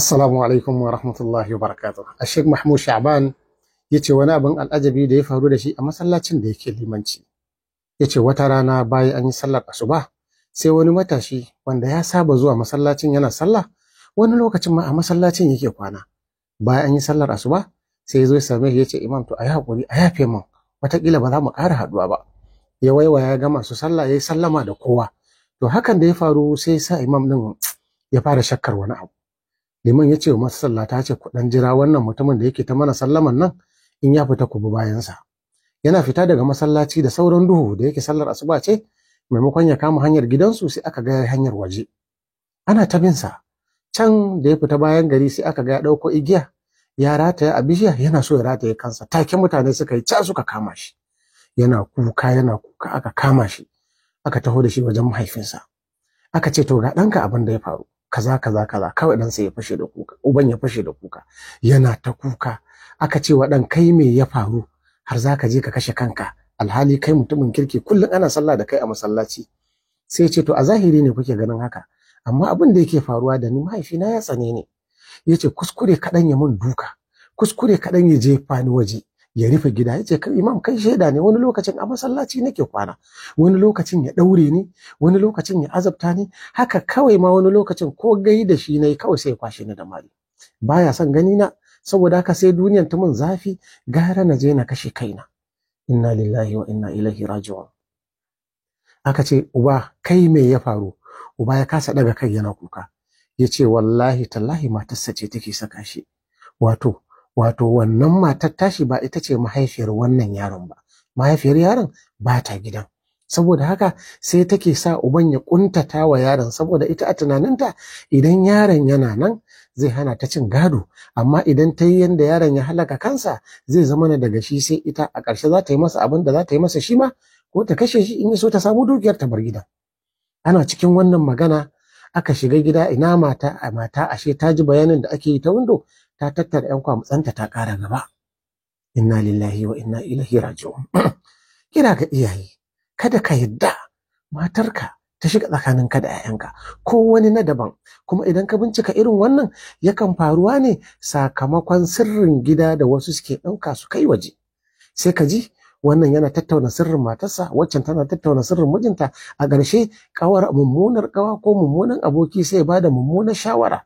Assalamu alaikum wa rahmatullahi wa barakatuh. Sheikh Mahmud Sha'ban ya ce wani abin al'ajabi da ya faru da shi a masallacin da yake limanci. Ya ce wata rana bayan an yi sallar asuba sai wani matashi wanda ya saba zuwa masallacin yana sallah, wani lokacin ma a masallacin yake kwana. Bayan an yi sallar asuba sai ya zo ya same shi ya ce, imam to a yi haƙuri a yafe min, wataƙila ba za mu ƙara haɗuwa ba. Ya waiwaya ya gama su sallah ya yi sallama da kowa. To hakan da ya faru sai sa imam ɗin ya fara shakkar wani abu. Liman ya ce wa masallata ce ku dan jira wannan mutumin da yake ta mana sallaman nan, in ya fita ku bi bayansa. Yana fita daga masallaci da sauran duhu da yake sallar asuba ce, maimakon ya kama hanyar gidansu sai aka ga hanyar waje. Ana ta bin sa. Can da ya fita bayan gari sai aka ga ya dauko igiya ya rataya a bishiya, yana so ya rataye kansa. Take mutane suka yi ca suka kama shi. Yana kuka aka kama shi. Aka taho da shi wajen mahaifinsa. Aka ce to ga ɗanka abin da ya faru. Kaza kawai dan sai ya fashe da kuka, uban ya fashe da kuka, yana ta kuka. Aka ce wa dan kai me ya faru har zaka je ka kashe kanka, alhali kai mutumin kirki kullun ana sallah da kai a masallaci. Sai ce to a zahiri ne kuke ganin haka, amma abin da yake faruwa da ni mahaifina ya tsane ni. Yace kuskure kadan ya mun duka, kuskure kadan ya jefa ni waje, ya rufe gida. Yace kai imam kai shaida ne, wani lokacin a masallaci nake kwana, wani lokacin ya daure ni, wani lokacin ya azabta ni, haka kawai ma wani lokacin ko gai da shi nayi kawai sai ya kwashe ni da mari. Baya son gani na, saboda haka sai duniyar ta mun zafi, gara na je na kashe kaina. Inna lillahi wa inna ilaihi raji'un. Aka ce uba kai me ya faru? Uba ya kasa daga kai yana kuka. Yace wallahi tallahi matarsa ce take saka shi. Wato wannan matar tashi ba ita ce mahaifiyar wannan yaron ba, mahaifiyar yaron ba ta gidan. Saboda haka sai take sa uban ya kuntata wa yaron, saboda ita a tunaninta idan yaron yana nan zai hana ta cin gado, amma idan ta yi yanda yaron ya halaka kansa zai zama na daga shi sai ita, a ƙarshe za ta yi masa abin da za ta yi masa shi ma, ko ta kashe shi in ya so ta samu dukiyar ta bar gidan. Ana cikin wannan magana aka shiga gida, ina mata ashe ta ji bayanin da ake yi ta windo, ta tattara ƴan kwamutsanta ta ƙara gaba. Inna lillahi wa inna ilaihi raji'un. Kira ga iyaye, kada ka yadda matarka ta shiga tsakaninka da 'ya'yanka ko wani na daban. Kuma idan ka bincika irin wannan yakan faruwa ne sakamakon sirrin gida da wasu suke ɗauka su kai waje. Sai ka ji wannan yana tattauna sirrin matarsa, waccan tana tattauna sirrin mijinta, a ƙarshe mummunar ƙawa ko mummunan aboki sai ba da mummunar shawara.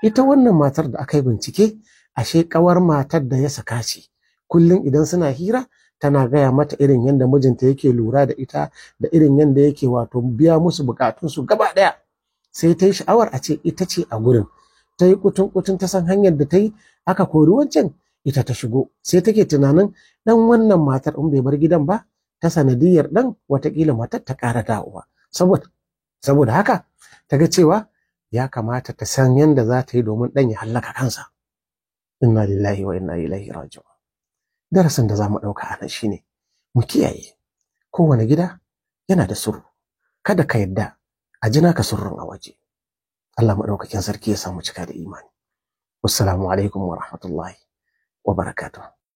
Ita wannan matar da aka yi bincike, ashe kawar matar da ya saka ce. Kullum idan suna hira tana gaya mata irin yadda mijinta yake lura da ita, da irin yadda yake wato biya musu bukatunsu gaba daya. Sai ta yi sha'awar a ce ita ce a gurin. Ta yi kutun ta san hanyar da ta yi, aka kori wancan, ita ta shigo. Sai take tunanin dan wannan matar in bai bar gidan ba, ta sanadiyar dan watakila matar ta ƙara dawowa. Saboda haka ta ga cewa ya kamata ta san yanda za ta yi domin ɗan ya hallaka kansa. Inna lillahi wa inna ilaihi raji'un. Darasin da za mu ɗauka a nan shine mu kiyaye, kowane gida yana da sirru, kada ka yadda a ji naka sirrin a waje. Allah maɗaukakin sarki ya samu cika da imani. Wassalamu alaikum wa rahmatullahi wa barakatuh.